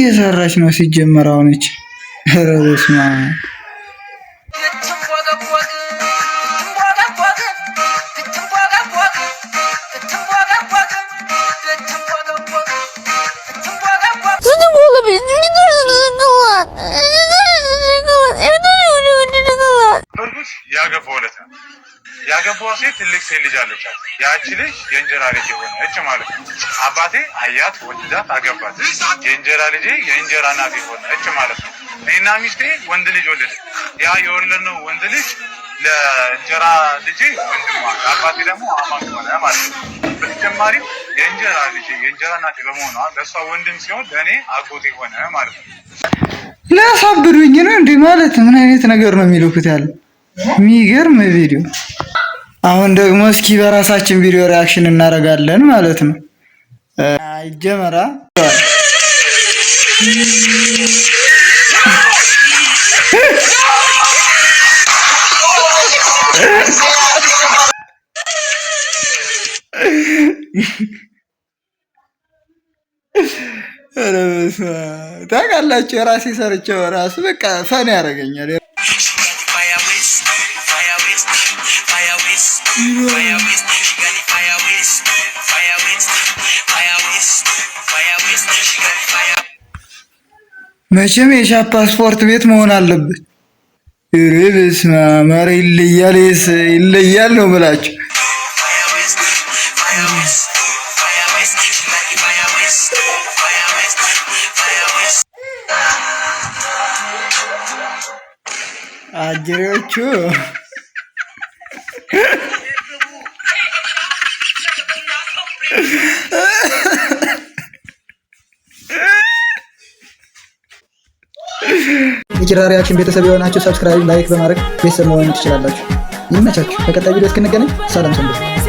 እየሰራች ነው ሲጀመር አሁንች ኧረ በስመ አብ ያገባው ሴት ትልቅ ሴት ልጅ አለቻት። ያቺ ልጅ የእንጀራ ልጅ ሆነች ማለት ነው። አባቴ አያት ወልዳት አገባት። የእንጀራ ልጅ የእንጀራ እናት ሆነች ማለት ነው። እኔና ሚስቴ ወንድ ልጅ ወለደ። ያ የወለድነው ወንድ ልጅ ለእንጀራ ልጅ ወንድሟ፣ አባቴ ደግሞ አማት ሆነ ማለት ነው። በተጨማሪም የእንጀራ ልጅ የእንጀራ እናት በመሆኗ ለእሷ ወንድም ሲሆን ለእኔ አጎቴ ሆነ ማለት ነው። ላሳብዱኝ ነው እንዴ ማለት ምን አይነት ነገር ነው የሚልኩት ያለ የሚገርም ቪዲዮ። አሁን ደግሞ እስኪ በራሳችን ቪዲዮ ሪአክሽን እናደርጋለን ማለት ነው። ይጀመራ ታውቃላችሁ የራሴ ሰርቼው ራሱ በቃ ፈን ያደርገኛል። መቼም የሻፕ ፓስፖርት ቤት መሆን አለበት። በስመ አብ ኧረ ይለያል ነው ብላችሁ አጀሬዎቹ የኪራ ሪአክሽን ቤተሰብ የሆናችሁ ሰብስክራይብ፣ ላይክ በማድረግ ቤተሰብ መሆን ትችላላችሁ። ይመቻችሁ። በቀጣይ ቪዲዮ እስክንገናኝ ሰላም ሰንብቱ።